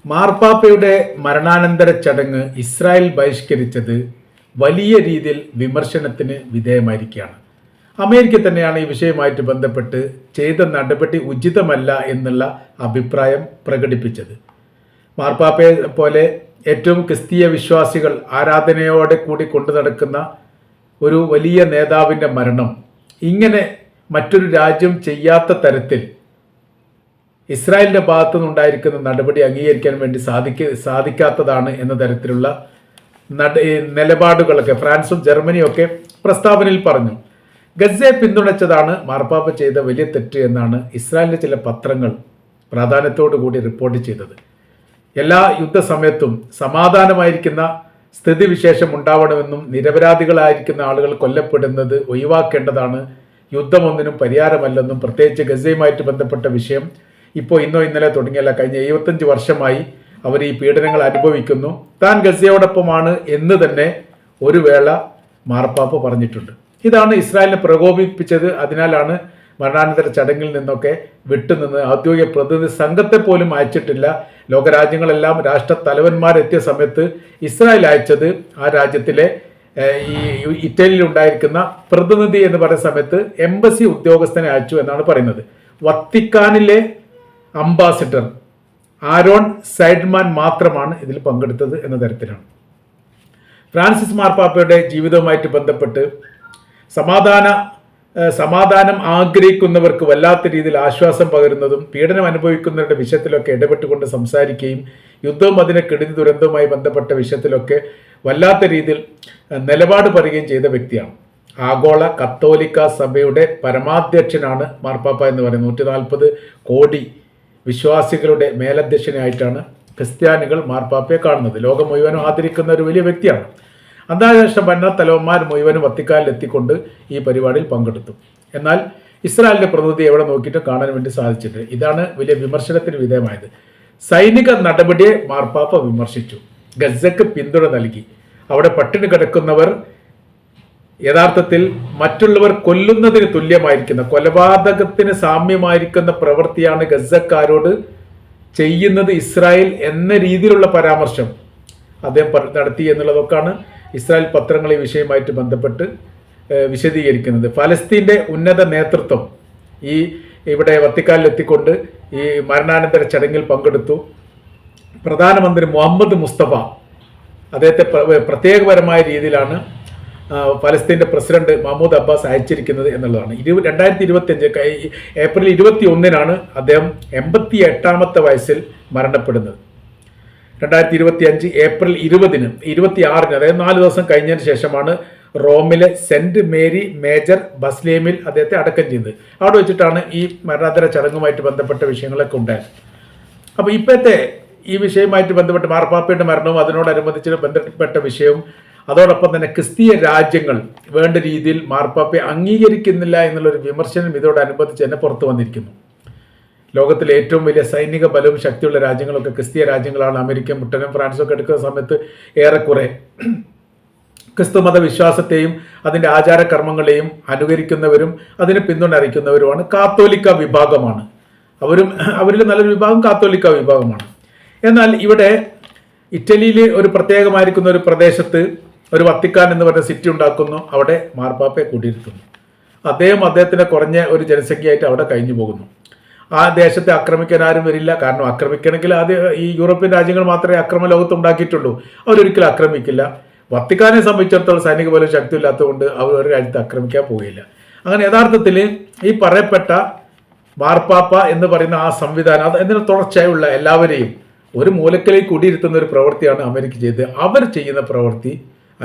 മാർപ്പാപ്പയുടെ മരണാനന്തര ചടങ്ങ് ഇസ്രായേൽ ബഹിഷ്കരിച്ചത് വലിയ രീതിയിൽ വിമർശനത്തിന് വിധേയമായിരിക്കുകയാണ്. അമേരിക്ക തന്നെയാണ് ഈ വിഷയവുമായിട്ട് ബന്ധപ്പെട്ട് ചെയ്ത നടപടി ഉചിതമല്ല എന്നുള്ള അഭിപ്രായം പ്രകടിപ്പിച്ചത്. മാർപ്പാപ്പയെ പോലെ ഏറ്റവും ക്രിസ്തീയ വിശ്വാസികൾ ആരാധനയോടെ കൂടി കൊണ്ടു നടക്കുന്ന ഒരു വലിയ നേതാവിൻ്റെ മരണം ഇങ്ങനെ മറ്റൊരു രാജ്യം ചെയ്യാത്ത തരത്തിൽ ഇസ്രായേലിൻ്റെ ഭാഗത്തു നിന്നുണ്ടായിരിക്കുന്ന നടപടി അംഗീകരിക്കാൻ വേണ്ടി സാധിക്കാത്തതാണ് എന്ന തരത്തിലുള്ള നിലപാടുകളൊക്കെ ഫ്രാൻസും ജർമ്മനിയും ഒക്കെ പ്രസ്താവനയിൽ പറഞ്ഞു. ഗസയെ പിന്തുണച്ചതാണ് മാർപ്പാപ്പ ചെയ്ത വലിയ തെറ്റ് എന്നാണ് ഇസ്രായേലിലെ ചില പത്രങ്ങൾ പ്രാധാന്യത്തോടു കൂടി റിപ്പോർട്ട് ചെയ്തത്. എല്ലാ യുദ്ധസമയത്തും സമാധാനമായിരിക്കുന്ന സ്ഥിതിവിശേഷം ഉണ്ടാവണമെന്നും നിരപരാധികളായിരിക്കുന്ന ആളുകൾ കൊല്ലപ്പെടുന്നത് ഒഴിവാക്കേണ്ടതാണ്, യുദ്ധമൊന്നിനും പരിഹാരമല്ലെന്നും പ്രത്യേകിച്ച് ഗസയുമായിട്ട് ബന്ധപ്പെട്ട വിഷയം ഇപ്പോൾ ഇന്നോ ഇന്നലെ തുടങ്ങിയല്ല, കഴിഞ്ഞ 75 വർഷമായി അവർ ഈ പീഡനങ്ങൾ അനുഭവിക്കുന്നു, താൻ ഗസയോടൊപ്പമാണ് എന്ന് തന്നെ ഒരു വേള മാർപ്പാപ്പ പറഞ്ഞിട്ടുണ്ട്. ഇതാണ് ഇസ്രായേലിനെ പ്രകോപിപ്പിച്ചത്. അതിനാലാണ് മരണാനന്തര ചടങ്ങിൽ നിന്നൊക്കെ വിട്ടുനിന്ന് ഔദ്യോഗിക പ്രതിനിധി സംഘത്തെ പോലും അയച്ചിട്ടില്ല. ലോകരാജ്യങ്ങളെല്ലാം രാഷ്ട്ര തലവന്മാരെത്തിയ സമയത്ത് ഇസ്രായേൽ അയച്ചത് ആ രാജ്യത്തിലെ ഈ ഇറ്റലിയിൽ ഉണ്ടായിരിക്കുന്ന പ്രതിനിധി എന്ന് പറയുന്ന സമയത്ത് എംബസി ഉദ്യോഗസ്ഥനെ അയച്ചു എന്നാണ് പറയുന്നത്. വത്തിക്കാനിലെ അംബാസിഡർ ആരോൺ സൈഡ്മാൻ മാത്രമാണ് ഇതിൽ പങ്കെടുത്തത് എന്ന തരത്തിലാണ്. ഫ്രാൻസിസ് മാർപ്പാപ്പയുടെ ജീവിതവുമായിട്ട് ബന്ധപ്പെട്ട് സമാധാനം ആഗ്രഹിക്കുന്നവർക്ക് വല്ലാത്ത രീതിയിൽ ആശ്വാസം പകരുന്നതും പീഡനം അനുഭവിക്കുന്നവരുടെ വിഷയത്തിലൊക്കെ ഇടപെട്ടുകൊണ്ട് സംസാരിക്കുകയും യുദ്ധവും അതിനെ കെടുതി ദുരന്തവുമായി ബന്ധപ്പെട്ട വിഷയത്തിലൊക്കെ വല്ലാത്ത രീതിയിൽ നിലപാട് പറയുകയും ചെയ്ത വ്യക്തിയാണ്. ആഗോള കത്തോലിക്ക സഭയുടെ പരമാധ്യക്ഷനാണ് മാർപ്പാപ്പ എന്ന് പറയുന്നത്. 140 കോടി വിശ്വാസികളുടെ മേലധ്യക്ഷനായിട്ടാണ് ക്രിസ്ത്യാനികൾ മാർപ്പാപ്പയെ കാണുന്നത്. ലോകം മുഴുവനും ആദരിക്കുന്ന ഒരു വലിയ വ്യക്തിയാണ്. അന്താരാഷ്ട്ര ഭരണ തലവന്മാർ മുഴുവനും വത്തിക്കാനിൽ എത്തിക്കൊണ്ട് ഈ പരിപാടിയിൽ പങ്കെടുത്തു. എന്നാൽ ഇസ്രായേലിന്റെ പ്രതിനിധി എവിടെ നോക്കിയിട്ട് കാണാൻ വേണ്ടി സാധിച്ചിട്ട് ഇതാണ് വലിയ വിമർശനത്തിന് വിധേയമായത്. സൈനിക നടപടിയെ മാർപ്പാപ്പ വിമർശിച്ചു, ഗസക്ക് പിന്തുണ നൽകി. അവിടെ പട്ടിണി കിടക്കുന്നവർ യഥാർത്ഥത്തിൽ മറ്റുള്ളവർ കൊല്ലുന്നതിന് തുല്യമായിരിക്കുന്ന, കൊലപാതകത്തിന് സാമ്യമായിരിക്കുന്ന പ്രവൃത്തിയാണ് ഗസക്കാരോട് ചെയ്യുന്നത് ഇസ്രായേൽ എന്ന രീതിയിലുള്ള പരാമർശം അദ്ദേഹം നടത്തി എന്നുള്ളതൊക്കെയാണ് ഇസ്രായേൽ പത്രങ്ങൾ ഈ വിഷയമായിട്ട് ബന്ധപ്പെട്ട് വിശദീകരിക്കുന്നത്. ഫലസ്തീൻ്റെ ഉന്നത നേതൃത്വം ഇവിടെ വത്തിക്കാനിൽ എത്തിക്കൊണ്ട് ഈ മരണാനന്തര ചടങ്ങിൽ പങ്കെടുത്തു. പ്രധാനമന്ത്രി മുഹമ്മദ് മുസ്തഫ അദ്ദേഹത്തെ പ്രത്യേകപരമായ രീതിയിലാണ് ഫലസ്തീൻ്റെ പ്രസിഡന്റ് മഹ്മൂദ് അബ്ബാസ് അയച്ചിരിക്കുന്നത് എന്നുള്ളതാണ്. 2025 ഏപ്രിൽ 21 അദ്ദേഹം 88ാമത്തെ വയസ്സിൽ മരണപ്പെടുന്നത്. 2025 ഏപ്രിൽ 26 അതായത് 4 ദിവസം കഴിഞ്ഞതിന് ശേഷമാണ് റോമിലെ സെന്റ് മേരി മേജർ ബസ്ലേമിൽ അദ്ദേഹത്തെ അടക്കം ചെയ്തത്. അവിടെ വെച്ചിട്ടാണ് ഈ മരണാനന്തര ചടങ്ങുമായിട്ട് ബന്ധപ്പെട്ട വിഷയങ്ങളൊക്കെ ഉണ്ടായത്. അപ്പോൾ ഇപ്പോഴത്തെ ഈ വിഷയവുമായിട്ട് ബന്ധപ്പെട്ട് മാർപ്പാപ്പയുടെ മരണവും അതിനോടനുബന്ധിച്ച് ബന്ധപ്പെട്ട വിഷയവും അതോടൊപ്പം തന്നെ ക്രിസ്തീയ രാജ്യങ്ങൾ വേണ്ട രീതിയിൽ മാർപ്പാപ്പയെ അംഗീകരിക്കുന്നില്ല എന്നുള്ളൊരു വിമർശനം ഇതോടനുബന്ധിച്ച് തന്നെ പുറത്തു വന്നിരിക്കുന്നു. ലോകത്തിലെ ഏറ്റവും വലിയ സൈനിക ബലവും ശക്തിയുള്ള രാജ്യങ്ങളൊക്കെ ക്രിസ്തീയ രാജ്യങ്ങളാണ്. അമേരിക്കയും ബ്രിട്ടനും ഫ്രാൻസും ഒക്കെ എടുക്കുന്ന സമയത്ത് ഏറെക്കുറെ ക്രിസ്തുമത വിശ്വാസത്തെയും അതിൻ്റെ ആചാരകർമ്മങ്ങളെയും അനുകരിക്കുന്നവരും അതിന് പിന്തുണ അറിയിക്കുന്നവരുമാണ് കാത്തോലിക്ക വിഭാഗമാണ്. അവരിൽ നല്ലൊരു വിഭാഗം കാത്തോലിക്ക വിഭാഗമാണ്. എന്നാൽ ഇവിടെ ഇറ്റലിയിൽ ഒരു പ്രത്യേകമായിരിക്കുന്ന ഒരു പ്രദേശത്ത് ഒരു വത്തിക്കാൻ എന്ന് പറഞ്ഞ സിറ്റി ഉണ്ടാക്കുന്നു. അവിടെ മാർപ്പാപ്പയെ കൂട്ടിയിരുത്തുന്നു. അദ്ദേഹത്തിൻ്റെ കുറഞ്ഞ ഒരു ജനസംഖ്യയായിട്ട് അവിടെ കഴിഞ്ഞു പോകുന്നു. ആ ദേശത്തെ ആക്രമിക്കാൻ ആരും വരില്ല. കാരണം ആക്രമിക്കണമെങ്കിൽ ഈ യൂറോപ്യൻ രാജ്യങ്ങൾ മാത്രമേ അക്രമ ലോകത്ത് ഉണ്ടാക്കിയിട്ടുള്ളൂ. അവരൊരിക്കലും ആക്രമിക്കില്ല. വത്തിക്കാനെ സംബന്ധിച്ചിടത്തോളം സൈനിക ബലം ശക്തിയില്ലാത്തതുകൊണ്ട് അവർ ഒരു രാജ്യത്ത് ആക്രമിക്കാൻ പോവുകയില്ല. അങ്ങനെ യഥാർത്ഥത്തിൽ ഈ പറയപ്പെട്ട മാർപ്പാപ്പ എന്ന് പറയുന്ന ആ സംവിധാനം അതിന് തുടർച്ചയായുള്ള എല്ലാവരെയും ഒരു മൂലക്കലേക്ക് കൂടിയിരുത്തുന്ന ഒരു പ്രവൃത്തിയാണ് അമേരിക്ക ചെയ്തത്. അവർ ചെയ്യുന്ന പ്രവൃത്തി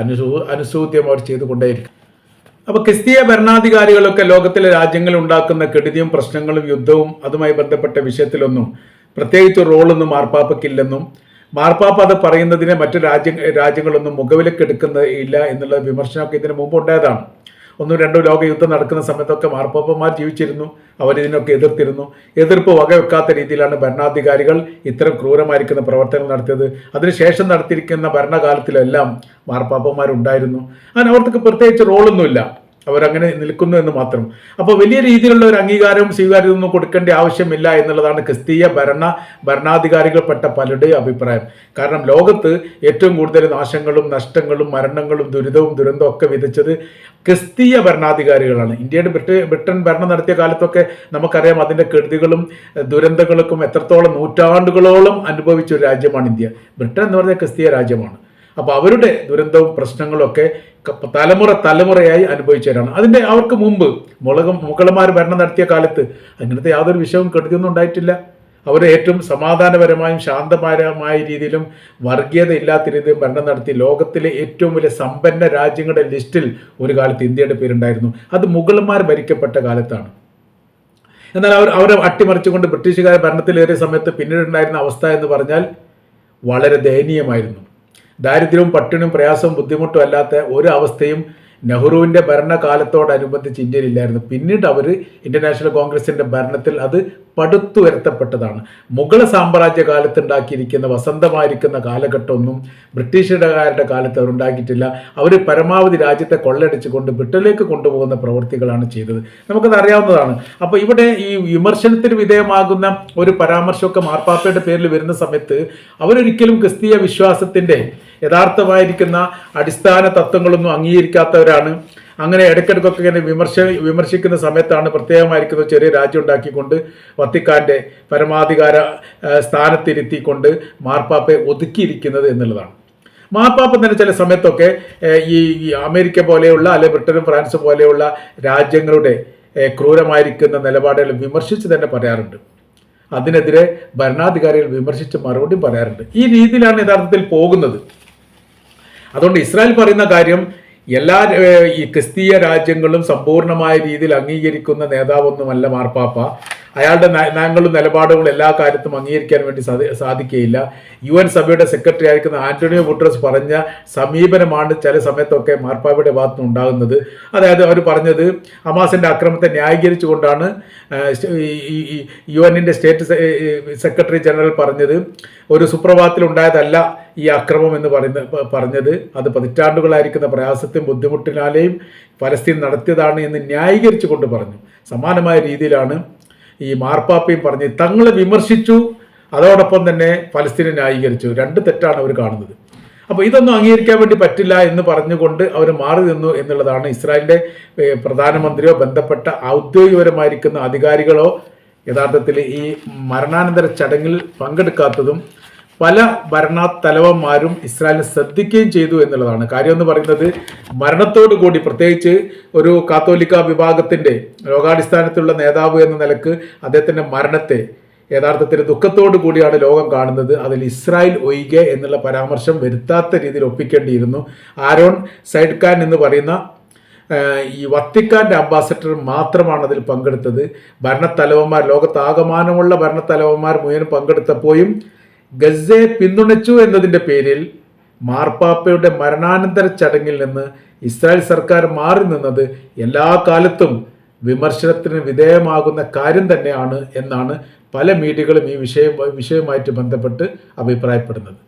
അനുസൂത്യം അവർ ചെയ്തുകൊണ്ടേയിരിക്കും. അപ്പോൾ ക്രിസ്തീയ ഭരണാധികാരികളൊക്കെ ലോകത്തിലെ രാജ്യങ്ങൾ ഉണ്ടാക്കുന്ന കെടുതിയും പ്രശ്നങ്ങളും യുദ്ധവും അതുമായി ബന്ധപ്പെട്ട വിഷയത്തിലൊന്നും പ്രത്യേകിച്ച് റോളൊന്നും മാർപ്പാപ്പയ്ക്കില്ലെന്നും മാർപ്പാപ്പ അത് പറയുന്നതിനെ മറ്റു രാജ്യങ്ങളൊന്നും മുഖവിലേക്ക് എടുക്കുന്നില്ല എന്നുള്ള വിമർശനമൊക്കെ ഇതിനു മുമ്പ് ഉണ്ടായതാണ്. 1-2 ലോക യുദ്ധം നടക്കുന്ന സമയത്തൊക്കെ മാർപ്പാപ്പന്മാർ ജീവിച്ചിരുന്നു. അവരിതിനൊക്കെ എതിർത്തിരുന്നു. എതിർപ്പ് വകവെക്കാത്ത രീതിയിലാണ് ഭരണാധികാരികൾ ഇത്തരം ക്രൂരമായിരിക്കുന്ന പ്രവർത്തനങ്ങൾ നടത്തിയത്. അതിനുശേഷം നടത്തിയിരിക്കുന്ന ഭരണകാലത്തിലെല്ലാം മാർപ്പാപ്പന്മാരുണ്ടായിരുന്നു. അങ്ങനെ അവർക്ക് പ്രത്യേകിച്ച് റോളൊന്നുമില്ല. അവരങ്ങനെ നിൽക്കുന്നു എന്ന് മാത്രം. അപ്പോൾ വലിയ രീതിയിലുള്ള ഒരു അംഗീകാരവും സ്വീകാര്യതയൊന്നും കൊടുക്കേണ്ട ആവശ്യമില്ല എന്നുള്ളതാണ് ക്രിസ്തീയ ഭരണാധികാരികൾപ്പെട്ട പലരുടെയും അഭിപ്രായം. കാരണം ലോകത്ത് ഏറ്റവും കൂടുതൽ നാശങ്ങളും നഷ്ടങ്ങളും മരണങ്ങളും ദുരന്തവും ഒക്കെ വിതച്ചത് ക്രിസ്തീയ ഭരണാധികാരികളാണ്. ഇന്ത്യയുടെ ബ്രിട്ടൻ ഭരണം നടത്തിയ കാലത്തൊക്കെ നമുക്കറിയാം അതിൻ്റെ കെടുതികളും ദുരന്തങ്ങൾക്കും എത്രത്തോളം നൂറ്റാണ്ടുകളോളം അനുഭവിച്ച ഒരു രാജ്യമാണ് ഇന്ത്യ. ബ്രിട്ടൻ എന്ന് പറഞ്ഞാൽ ക്രിസ്തീയ രാജ്യമാണ്. അപ്പോൾ അവരുടെ ദുരന്തവും പ്രശ്നങ്ങളൊക്കെ തലമുറയായി അനുഭവിച്ചവരാണ്. അവർക്ക് മുമ്പ് മുഗളന്മാർ ഭരണം നടത്തിയ കാലത്ത് അങ്ങനത്തെ യാതൊരു വിഷയവും കെടുതിയൊന്നും ഉണ്ടായിട്ടില്ല. അവർ ഏറ്റവും സമാധാനപരമായും ശാന്തപരമായ രീതിയിലും വർഗീയത ഇല്ലാത്ത രീതിയിലും ഭരണം നടത്തി ലോകത്തിലെ ഏറ്റവും വലിയ സമ്പന്ന രാജ്യങ്ങളുടെ ലിസ്റ്റിൽ ഒരു കാലത്ത് ഇന്ത്യയുടെ പേരുണ്ടായിരുന്നു. അത് മുഗളന്മാർ ഭരിക്കപ്പെട്ട കാലത്താണ്. എന്നാൽ അവരെ അട്ടിമറിച്ചുകൊണ്ട് ബ്രിട്ടീഷുകാർ ഭരണത്തിലേറിയ സമയത്ത് പിന്നീടുണ്ടായിരുന്ന അവസ്ഥ എന്ന് പറഞ്ഞാൽ വളരെ ദയനീയമായിരുന്നു. ദാരിദ്ര്യവും പട്ടിണിയും പ്രയാസവും ബുദ്ധിമുട്ടും അല്ലാത്ത ഒരു അവസ്ഥയും നെഹ്റുവിൻ്റെ ഭരണകാലത്തോടനുബന്ധിച്ച് ഇന്ത്യയിലില്ലായിരുന്നു. പിന്നീട് അവർ ഇന്ത്യൻ നാഷണൽ കോൺഗ്രസിൻ്റെ ഭരണത്തിൽ അത് പടുത്തുയർത്തപ്പെട്ടതാണ്. മുഗൾ സാമ്രാജ്യ കാലത്ത് ഉണ്ടാക്കിയിരിക്കുന്ന വസന്തമായിരിക്കുന്ന കാലഘട്ടമൊന്നും ബ്രിട്ടീഷുകാരുടെ കാലത്ത് അവരുണ്ടാക്കിയിട്ടില്ല. അവർ പരമാവധി രാജ്യത്തെ കൊള്ളയടിച്ചുകൊണ്ട് ബ്രിട്ടനിലേക്ക് കൊണ്ടുപോകുന്ന പ്രവൃത്തികളാണ് ചെയ്തത്. നമുക്കത് അറിയാവുന്നതാണ്. അപ്പോൾ ഇവിടെ ഈ വിമർശനത്തിന് വിധേയമാകുന്ന ഒരു പരാമർശമൊക്കെ മാർപ്പാപ്പയുടെ പേരിൽ വരുന്ന സമയത്ത് അവരൊരിക്കലും ക്രിസ്തീയ വിശ്വാസത്തിൻ്റെ യഥാർത്ഥമായിരിക്കുന്ന അടിസ്ഥാന തത്വങ്ങളൊന്നും അംഗീകരിക്കാത്തവരാണ്. അങ്ങനെ ഇടയ്ക്കിടയ്ക്കൊക്കെ ഇങ്ങനെ വിമർശിക്കുന്ന സമയത്താണ് പ്രത്യേകമായിരിക്കുന്ന ചെറിയ രാജ്യം ഉണ്ടാക്കിക്കൊണ്ട് വത്തിക്കാൻ്റെ പരമാധികാര സ്ഥാനത്തിരുത്തിക്കൊണ്ട് മാർപ്പാപ്പയെ ഒതുക്കിയിരിക്കുന്നത് എന്നുള്ളതാണ്. മാർപ്പാപ്പ തന്നെ ചില സമയത്തൊക്കെ ഈ അമേരിക്ക പോലെയുള്ള അല്ലെ ബ്രിട്ടനും ഫ്രാൻസും പോലെയുള്ള രാജ്യങ്ങളുടെ ക്രൂരമായിരിക്കുന്ന നിലപാടുകൾ വിമർശിച്ച് തന്നെ പറയാറുണ്ട്. അതിനെതിരെ ഭരണാധികാരികൾ വിമർശിച്ച് മറുപടി പറയാറുണ്ട്. ഈ രീതിയിലാണ് യഥാർത്ഥത്തിൽ പോകുന്നത്. അതുകൊണ്ട് ഇസ്രായേൽ പറയുന്ന കാര്യം എല്ലാ ഈ ക്രിസ്തീയ രാജ്യങ്ങളും സമ്പൂർണമായ രീതിയിൽ അംഗീകരിക്കുന്ന നേതാവൊന്നുമല്ല മാർപ്പാപ്പ. അയാളുടെ നയങ്ങളും നിലപാടുകളും എല്ലാ കാര്യത്തും അംഗീകരിക്കാൻ വേണ്ടി സാധിക്കുകയില്ല. UN സഭയുടെ സെക്രട്ടറി ആയിരിക്കുന്ന ആന്റോണിയോ ഗുട്ടറസ് പറഞ്ഞ സമീപനമാണ് ചില സമയത്തൊക്കെ മാർപ്പാപ്പയുടെ ഭാഗത്തുനിന്ന് ഉണ്ടാകുന്നത്. അതായത് അവർ പറഞ്ഞത് ഹമാസിൻ്റെ അക്രമത്തെ ന്യായീകരിച്ചുകൊണ്ടാണ് UN സ്റ്റേറ്റ് സെക്രട്ടറി ജനറൽ പറഞ്ഞത് ഒരു സുപ്രഭാതത്തിൽ ഉണ്ടായതല്ല ഈ അക്രമം എന്ന് പറഞ്ഞത് അത് പതിറ്റാണ്ടുകളായിരിക്കുന്ന പ്രയാസത്തെയും ബുദ്ധിമുട്ടിനാലെയും പലസ്തീൻ നടത്തിയതാണ് എന്ന് ന്യായീകരിച്ചുകൊണ്ട് പറഞ്ഞു. സമാനമായ രീതിയിലാണ് ഈ മാർപ്പാപ്പയും പറഞ്ഞ് തങ്ങളെ വിമർശിച്ചു, അതോടൊപ്പം തന്നെ പലസ്തീനെ ന്യായീകരിച്ചു. രണ്ട് തെറ്റാണ് അവർ കാണുന്നത്. അപ്പോൾ ഇതൊന്നും അംഗീകരിക്കാൻ വേണ്ടി പറ്റില്ല എന്ന് പറഞ്ഞുകൊണ്ട് അവർ മാറി നിന്നു എന്നുള്ളതാണ് ഇസ്രായേലിൻ്റെ പ്രധാനമന്ത്രിയോ ബന്ധപ്പെട്ട ഔദ്യോഗികപരമായിരിക്കുന്ന അധികാരികളോ യഥാർത്ഥത്തിൽ ഈ മരണാനന്തര ചടങ്ങിൽ പങ്കെടുക്കാത്തതും പല ഭരണത്തലവന്മാരും ഇസ്രായേലിനെ ശ്രദ്ധിക്കുകയും ചെയ്തു എന്നുള്ളതാണ്. കാര്യം എന്ന് പറയുന്നത് മരണത്തോടു കൂടി, പ്രത്യേകിച്ച് ഒരു കാത്തോലിക്ക വിഭാഗത്തിൻ്റെ ലോകാടിസ്ഥാനത്തിലുള്ള നേതാവ് എന്ന നിലക്ക് അദ്ദേഹത്തിൻ്റെ മരണത്തെ യഥാർത്ഥത്തിൽ ദുഃഖത്തോടു കൂടിയാണ് ലോകം കാണുന്നത്. അതിൽ ഇസ്രായേൽ ഒഴികെ എന്നുള്ള പരാമർശം വരുത്താത്ത രീതിയിൽ ഒപ്പിക്കേണ്ടിയിരുന്നു. ആരോൺ സൈഡ്കാൻ എന്ന് പറയുന്ന ഈ വത്തിക്കാൻ്റെ അംബാസഡർ മാത്രമാണ് അതിൽ പങ്കെടുത്തത്. ഭരണത്തലവന്മാർ, ലോകത്താകമാനമുള്ള ഭരണത്തലവന്മാർ മുഴുവൻ പങ്കെടുത്തപ്പോഴും ഗസയെ പിന്തുണച്ചു എന്നതിൻ്റെ പേരിൽ മാർപ്പാപ്പയുടെ മരണാനന്തര ചടങ്ങിൽ നിന്ന് ഇസ്രായേൽ സർക്കാർ മാറി നിന്നത് എല്ലാ കാലത്തും വിമർശനത്തിന് വിധേയമാകുന്ന കാര്യം തന്നെയാണ് എന്നാണ് പല മീഡിയകളും ഈ വിഷയവുമായിട്ട് ബന്ധപ്പെട്ട് അഭിപ്രായപ്പെടുന്നത്.